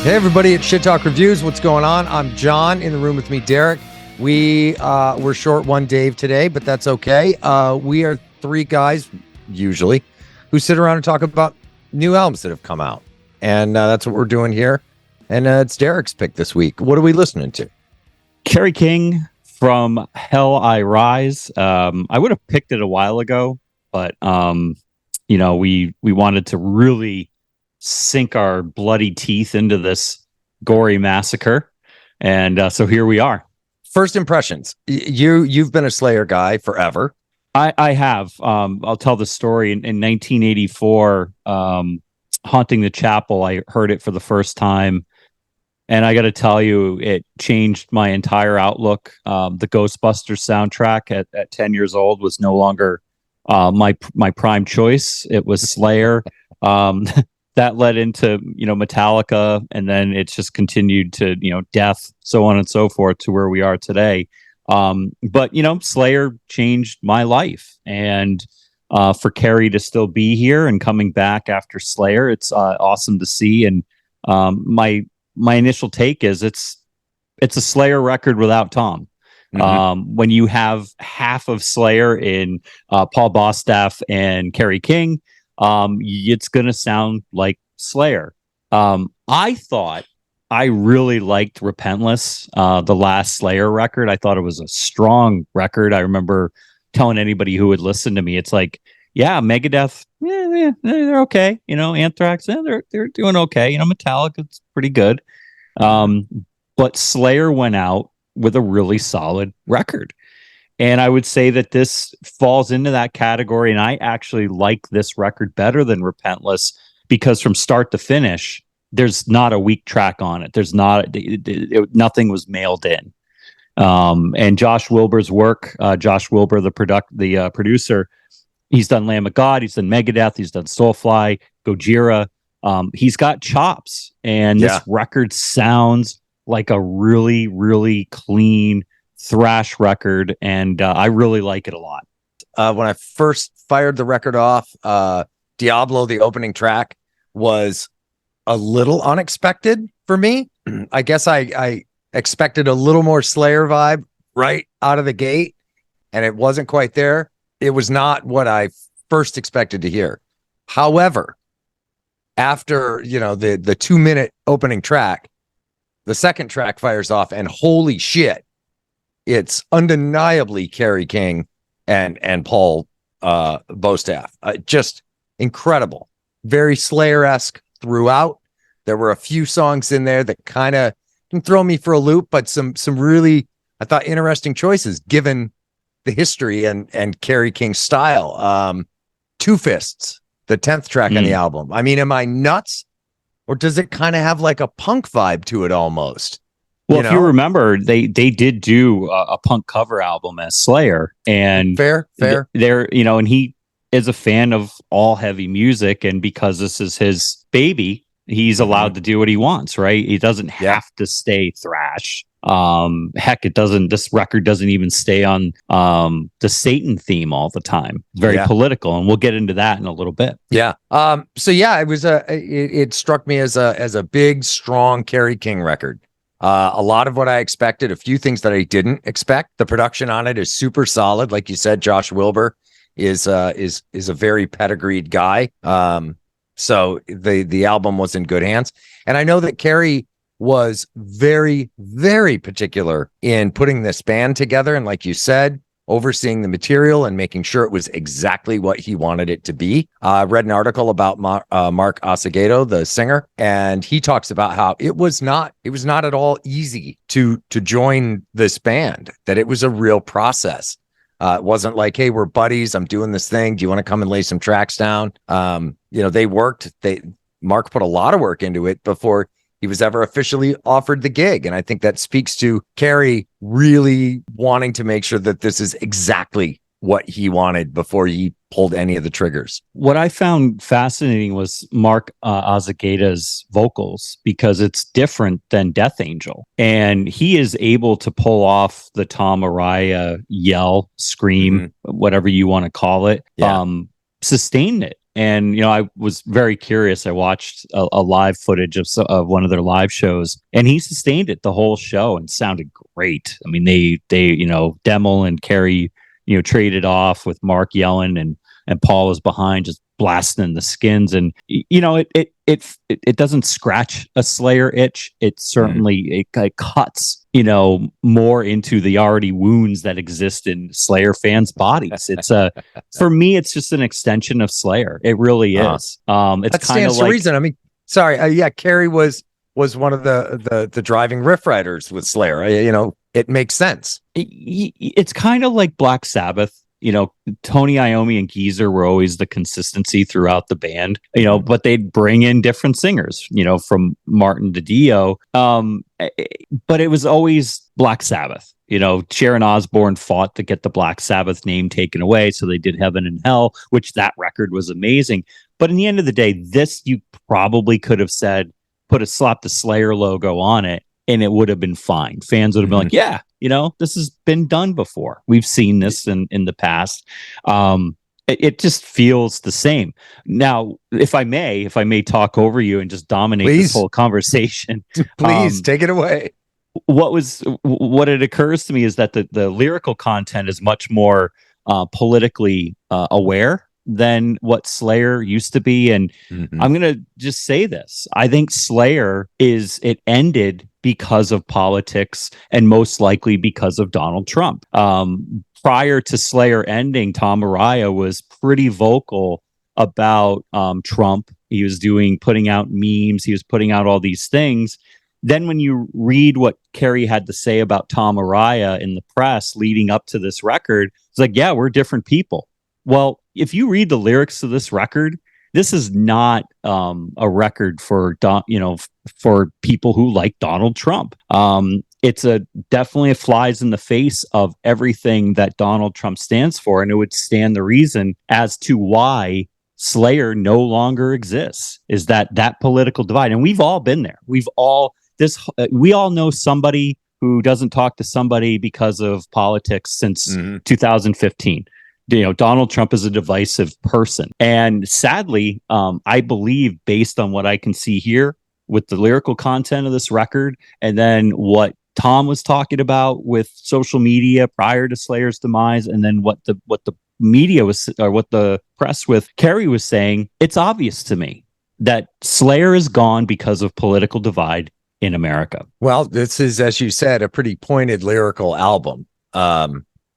Hey everybody, it's Shit Talk Reviews. What's going on? I'm John. In the room with me, Derek. We're short one Dave today, but that's okay. We are three guys, usually, who sit around and talk about new albums that have come out. And that's what we're doing here. And it's Derek's pick this week. What are we listening to? Kerry King from Hell I Rise. I would have picked it a while ago, but we wanted to really sink our bloody teeth into this gory massacre, and so here we are. First impressions. You've been a Slayer guy forever. I have. I'll tell the story. In 1984, Haunting the Chapel, I heard it for the first time, and I got to tell you, it changed my entire outlook. The Ghostbusters soundtrack at 10 years old was no longer my prime choice. It was Slayer. That led into, Metallica, and then it's just continued to, Death, so on and so forth, to where we are today. But Slayer changed my life, and for Kerry to still be here and coming back after Slayer, it's awesome to see. And my initial take is it's a Slayer record without Tom. Mm-hmm. When you have half of Slayer in Paul Bostaph and Kerry King, it's going to sound like Slayer. I thought I really liked Repentless, the last Slayer record. I thought it was a strong record. I remember telling anybody who would listen to me, it's like, yeah, Megadeth, yeah, they're okay. Anthrax, they're doing okay. Metallica's pretty good. But Slayer went out with a really solid record. And I would say that this falls into that category. And I actually like this record better than Repentless because from start to finish, there's not a weak track on it. There's not, nothing was mailed in. And Josh Wilbur's work, Josh Wilbur, the producer, he's done Lamb of God, he's done Megadeth, he's done Soulfly, Gojira. He's got chops. And this record sounds like a really, really clean thrash record, and I really like it a lot. When I first fired the record off, Diablo, the opening track, was a little unexpected for me. I guess I expected a little more Slayer vibe right out of the gate, and it wasn't quite there. It was not what I first expected to hear. However, after the 2-minute opening track, the second track fires off, and holy shit, it's undeniably Kerry King and Paul Bostaph. Just incredible. Very Slayer-esque throughout. There were a few songs in there that kind of can throw me for a loop, but some really, I thought, interesting choices given the history and Kerry King's style. Two Fists, the 10th track on the album. I mean, am I nuts? Or does it kind of have like a punk vibe to it almost? Well, if you remember, they did do a punk cover album as Slayer, and fair. They're and he is a fan of all heavy music, and because this is his baby, he's allowed to do what he wants, right? He doesn't have to stay thrash. Heck, it doesn't. This record doesn't even stay on the Satan theme all the time. It's very political, and we'll get into that in a little bit. Yeah. So yeah, it was it struck me as a big, strong Kerry King record. A lot of what I expected, a few things that I didn't expect. The production on it is super solid. Like you said, Josh Wilbur is a very pedigreed guy. So the album was in good hands. And I know that Kerry was very, very particular in putting this band together. And like you said, overseeing the material and making sure it was exactly what he wanted it to be. I read an article about Mark Acevedo, the singer, and he talks about how it was not at all easy to join this band, that it was a real process. It wasn't like, hey, we're buddies, I'm doing this thing, do you want to come and lay some tracks down? Mark put a lot of work into it before he was ever officially offered the gig. And I think that speaks to Kerry really wanting to make sure that this is exactly what he wanted before he pulled any of the triggers. What I found fascinating was Mark Acevedo's vocals, because it's different than Death Angel. And he is able to pull off the Tom Araya yell, scream, whatever you want to call it, sustain it. And I was very curious. I watched a live footage of one of their live shows, and he sustained it the whole show and sounded great. I mean, they Demel and Kerry traded off with Mark yelling, and Paul was behind just blasting in the skins, and it doesn't scratch a Slayer itch. It certainly it cuts more into the already wounds that exist in Slayer fans' bodies. It's for me, it's just an extension of Slayer. It really is. It's that stands to reason. I mean, sorry, Kerry was one of the driving riff writers with Slayer. It makes sense. It's kind of like Black Sabbath. Tony Iommi and Geezer were always the consistency throughout the band, but they'd bring in different singers, from Martin to Dio. But it was always Black Sabbath. Sharon Osbourne fought to get the Black Sabbath name taken away. So they did Heaven and Hell, which that record was amazing. But in the end of the day, this, you probably could have said, slap the Slayer logo on it, and it would have been fine. Fans would have been like, yeah, this has been done before. We've seen this in the past. It just feels the same. Now, if I may talk over you and just dominate this whole conversation. Please take it away. What it occurs to me is that the lyrical content is much more politically aware than what Slayer used to be. And I'm going to just say this. I think Slayer it ended because of politics, and most likely because of Donald Trump. Prior to Slayer ending, Tom Araya was pretty vocal about Trump. He was putting out memes. He was putting out all these things. Then when you read what Kerry had to say about Tom Araya in the press leading up to this record, it's like, yeah, we're different people. Well, if you read the lyrics to this record, this is not a record for people who like Donald Trump. It's definitely flies in the face of everything that Donald Trump stands for, and it would stand the reason as to why Slayer no longer exists. Is that political divide, and we've all been there. We all know somebody who doesn't talk to somebody because of politics since 2015. Donald Trump is a divisive person. And sadly, I believe, based on what I can see here with the lyrical content of this record, and then what Tom was talking about with social media prior to Slayer's demise, and then what the media was, or what the press with Kerry was saying, it's obvious to me that Slayer is gone because of political divide in America. Well, this is, as you said, a pretty pointed lyrical album.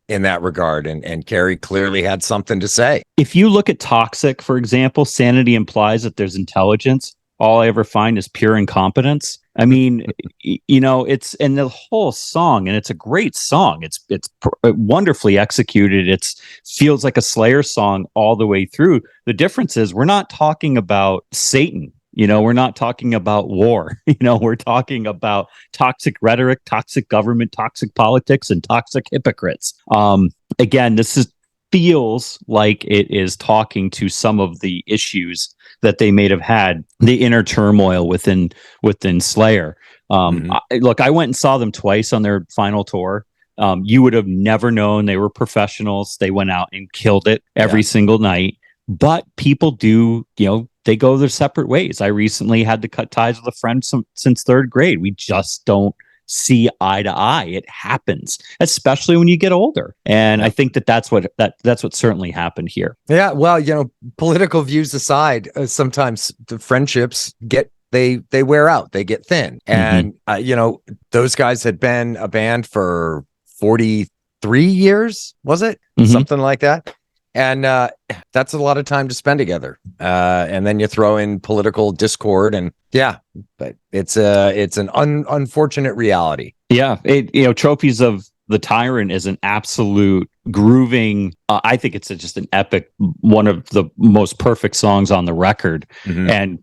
In that regard, and Kerry clearly had something to say. If you look at Toxic, for example, sanity implies that there's intelligence. All I ever find is pure incompetence. I mean, it's in the whole song, and it's a great song. It's wonderfully executed. It feels like a Slayer song all the way through. The difference is we're not talking about Satan. We're not talking about war. We're talking about toxic rhetoric, toxic government, toxic politics, and toxic hypocrites. Again, feels like it is talking to some of the issues that they may have had, the inner turmoil within Slayer. Look, I went and saw them twice on their final tour. You would have never known they were professionals. They went out and killed it every single night. But people do, they go their separate ways. I recently had to cut ties with a friend since third grade. We just don't see eye to eye. It happens, especially when you get older. And I think that's what certainly happened here. Yeah, well, political views aside, sometimes the friendships they wear out, they get thin. And those guys had been a band for 43 years, was it? Something like that. And that's a lot of time to spend together. And then you throw in political discord, and but it's an unfortunate reality. Yeah, Trophies of the Tyrant is an absolute grooving. I think it's just an epic, one of the most perfect songs on the record. And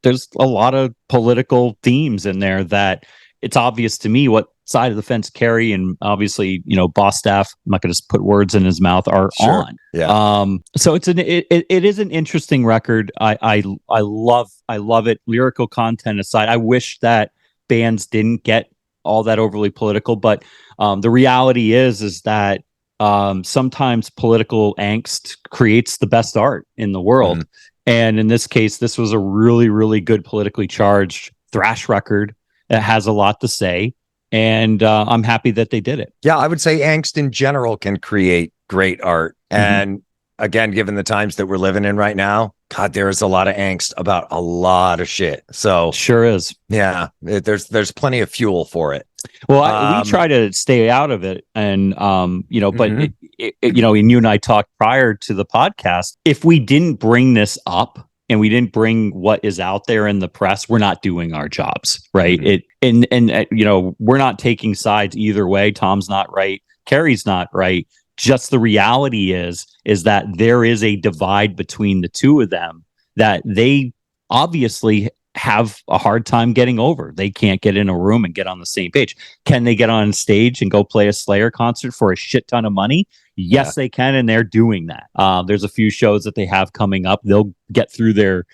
there's a lot of political themes in there that it's obvious to me what side of the fence Kerry and obviously boss staff, I'm not going to put words in his mouth, are on. So it is an interesting record. I love it. Lyrical content aside, I wish that bands didn't get all that overly political, but the reality is that sometimes political angst creates the best art in the world. Mhm. And in this case, this was a really, really good politically charged thrash record that has a lot to say. And I'm happy that they did it. Yeah, I would say angst in general can create great art. And again, given the times that we're living in right now, God, there is a lot of angst about a lot of shit. So Sure is. yeah, there's plenty of fuel for it. Well, we try to stay out of it, and but Mhm. and you and I talked prior to the podcast. If we didn't bring this up and we didn't bring what is out there in the press, we're not doing our jobs, right? We're not taking sides either way. Tom's not right. Kerry's not right. Just the reality is that there is a divide between the two of them that they obviously have a hard time getting over. They can't get in a room and get on the same page. Can they get on stage and go play a Slayer concert for a shit ton of money? Yes, they can, and they're doing that. There's a few shows that they have coming up. They'll get through their,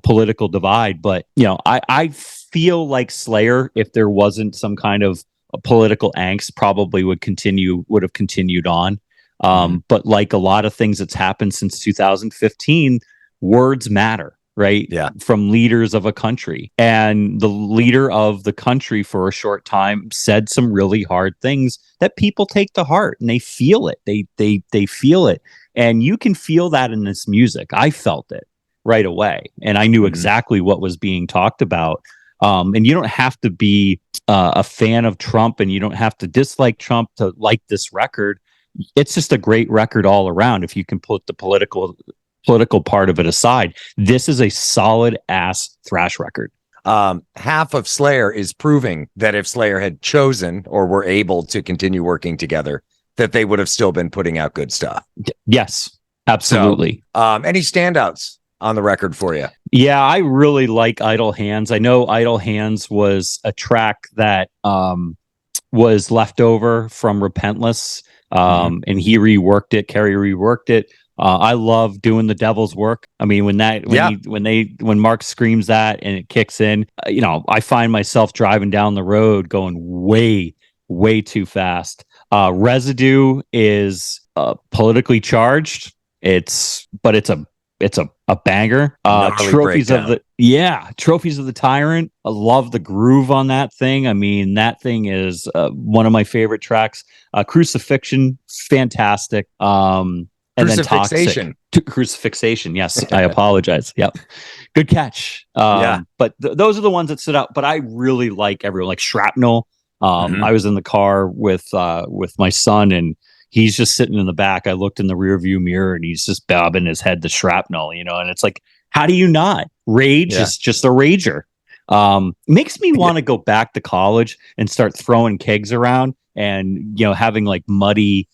political divide. But, I feel like Slayer, if there wasn't some kind of a political angst, probably would have continued on. But like a lot of things that's happened since 2015, words matter. Right? Yeah. From leaders of a country. And the leader of the country for a short time said some really hard things that people take to heart, and they feel it. They feel it. And you can feel that in this music. I felt it right away. And I knew exactly what was being talked about. And you don't have to be a fan of Trump, and you don't have to dislike Trump to like this record. It's just a great record all around. If you can put the political part of it aside, this is a solid ass thrash record. Half of Slayer is proving that if Slayer had chosen or were able to continue working together, that they would have still been putting out good stuff. Yes, absolutely. So, any standouts on the record for you? Yeah, I really like Idle Hands. I know Idle Hands was a track that was left over from Repentless, and he reworked it. Kerry reworked it. I love doing the devil's work. I mean, when Mark screams that and it kicks in, I find myself driving down the road going way, way too fast. Residue is politically charged. It's a banger. Trophies of the Tyrant. I love the groove on that thing. I mean, that thing is one of my favorite tracks. Crucifixion, fantastic. And then Crucifixation. Yes, I apologize. Yep, good catch. But those are the ones that stood out. But I really like everyone, like Shrapnel. I was in the car with my son, and he's just sitting in the back. I looked in the rearview mirror, and he's just bobbing his head to Shrapnel. And it's like, how do you not? Rage is just a rager. Makes me want to go back to college and start throwing kegs around, and having like muddy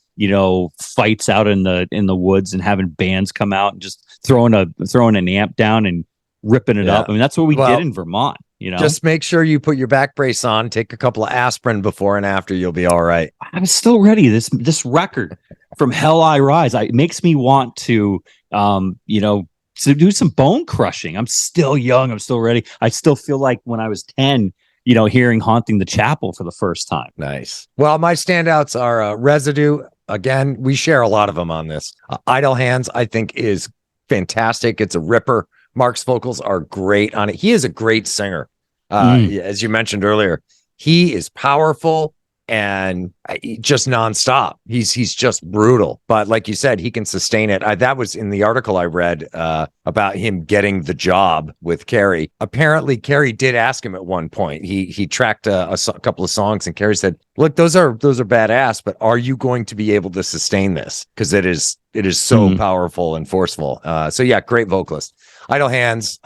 fights out in the woods, and having bands come out and just throwing an amp down and ripping it up. I mean, that's what we did in Vermont. Just make sure you put your back brace on, take a couple of aspirin before and after, you'll be all right. I'm still ready. This record From Hell I Rise, it makes me want to to do some bone crushing. I'm still young. I'm still ready. I still feel like when I was 10, hearing Haunting the Chapel for the first time. Nice. Well, my standouts are Residue. Again, we share a lot of them on this. Idle Hands, I think, is fantastic. It's a ripper. Mark's vocals are great on it. He is a great singer. As you mentioned earlier, he is powerful and just nonstop. He's just brutal. But like you said, he can sustain it. That was in the article I read about him getting the job with Kerry. Apparently, Kerry did ask him at one point. He tracked a couple of songs, and Kerry said, "Look, those are badass, but are you going to be able to sustain this? Because it is so powerful and forceful." So yeah, great vocalist. Idle Hands.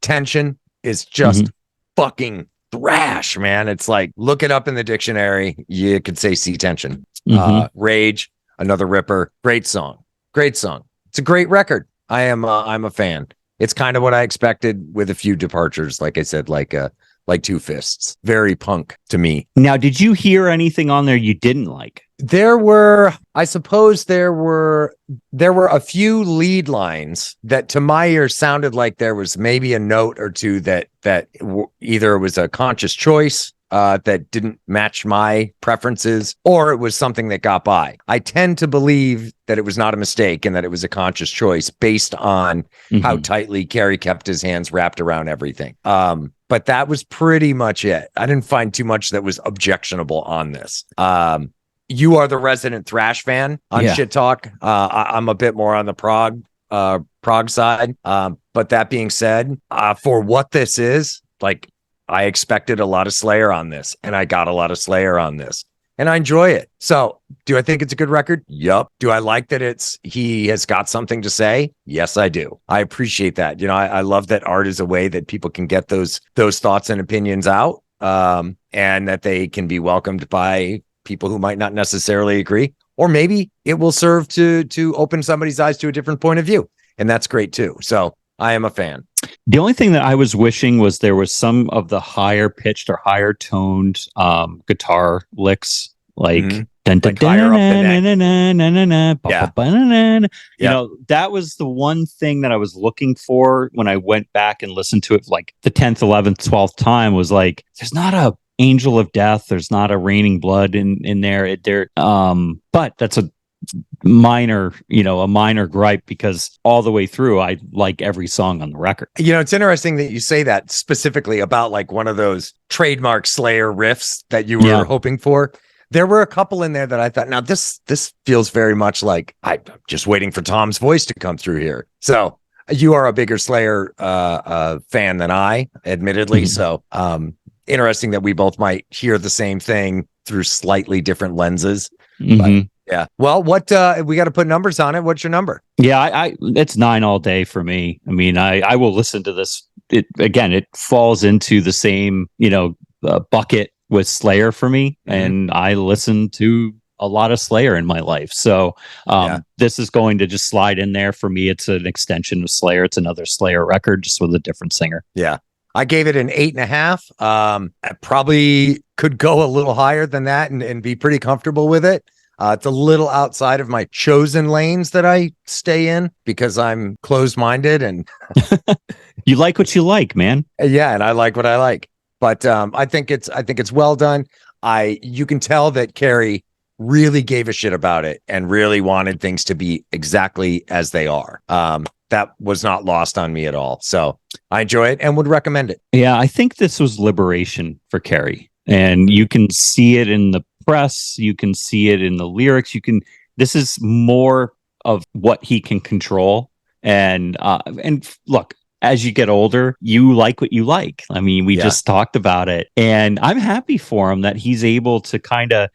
Tension is just fucking thrash, man. It's like, look it up in the dictionary. You could say sea tension. Rage, another ripper. Great song. It's a great record. I'm a fan. It's kind of what I expected, with a few departures. Like I said, like Two Fists. Very punk to me. Now, did you hear anything on there you didn't like? There were a few lead lines that to my ear sounded like there was maybe a note or two that either was a conscious choice that didn't match my preferences, or it was something that got by. I tend to believe that it was not a mistake and that it was a conscious choice based on how tightly Kerry kept his hands wrapped around everything. But that was pretty much it. I didn't find too much that was objectionable on this. You are the resident thrash fan on Shit Talk. I'm a bit more on the prog side. But that being said, for what this is, like, I expected a lot of Slayer on this, and I got a lot of Slayer on this, and I enjoy it. So do I think it's a good record? Yup. Do I like that he has got something to say? Yes, I do. I appreciate that. You know, I love that art is a way that people can get those thoughts and opinions out, and that they can be welcomed by people who might not necessarily agree, or maybe it will serve to open somebody's eyes to a different point of view. And that's great too. So I am a fan. The only thing that I was wishing was there was some of the higher pitched or higher toned guitar licks, like higher up the neck. You know, that was the one thing that I was looking for when I went back and listened to it like the 10th, 11th, 12th time. Was like, there's not a Angel of Death, there's not a Raining Blood in there. But that's a minor gripe, because all the way through I like every song on the record. You know, it's interesting that you say that specifically about like one of those trademark Slayer riffs that you were hoping for. There were a couple in there that I thought, now this feels very much like I'm just waiting for Tom's voice to come through here. So you are a bigger Slayer fan than I, admittedly. So interesting that we both might hear the same thing through slightly different lenses. But yeah. Well, what we got to put numbers on it. What's your number? Yeah, I it's 9 all day for me. I mean, I will listen to this. It falls into the same, bucket with Slayer for me, and I listen to a lot of Slayer in my life. So this is going to just slide in there for me. It's an extension of Slayer. It's another Slayer record, just with a different singer. Yeah. I gave it an 8.5. I probably could go a little higher than that and be pretty comfortable with it. It's a little outside of my chosen lanes that I stay in because I'm closed-minded and you like what you like, man. Yeah, and I like what I like. But I think it's well done. You can tell that Kerry really gave a shit about it and really wanted things to be exactly as they are. That was not lost on me at all. So I enjoy it and would recommend it. Yeah, I think this was liberation for Kerry. And you can see it in the press. You can see it in the lyrics. This is more of what he can control. And look, as you get older, you like what you like. I mean, we just talked about it. And I'm happy for him that he's able to kind of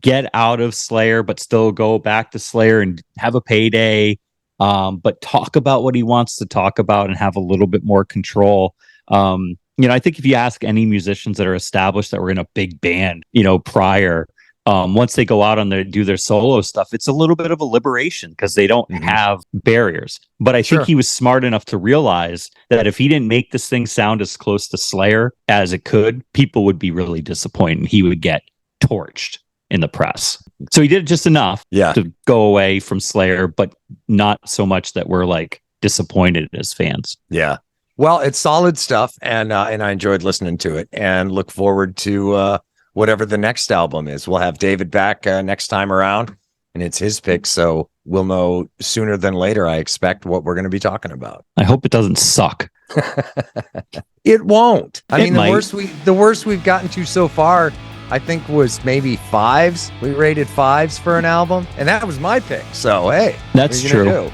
get out of Slayer, but still go back to Slayer and have a payday. But talk about what he wants to talk about and have a little bit more control. I think if you ask any musicians that are established that were in a big band, prior, once they go out do their solo stuff, it's a little bit of a liberation because they don't have barriers. But I think he was smart enough to realize that if he didn't make this thing sound as close to Slayer as it could, people would be really disappointed and he would get torched in the press. So he did just enough to go away from Slayer, but not so much that we're like disappointed as fans. Yeah. Well, it's solid stuff, and I enjoyed listening to it, and look forward to whatever the next album is. We'll have David back next time around, and it's his pick, so we'll know sooner than later, I expect, what we're going to be talking about. I hope it doesn't suck. It won't. I mean, the worst we've gotten to so far, I think, was maybe 5s. We rated 5s for an album, and that was my pick. So hey, that's true.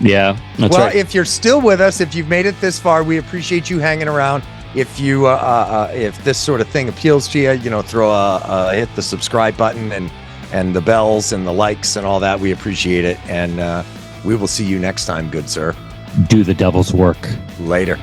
Yeah, that's right. If you're still with us, if you've made it this far, we appreciate you hanging around. If you, if this sort of thing appeals to you, hit the subscribe button and the bells and the likes and all that. We appreciate it, and we will see you next time, good sir. Do the devil's work. Later.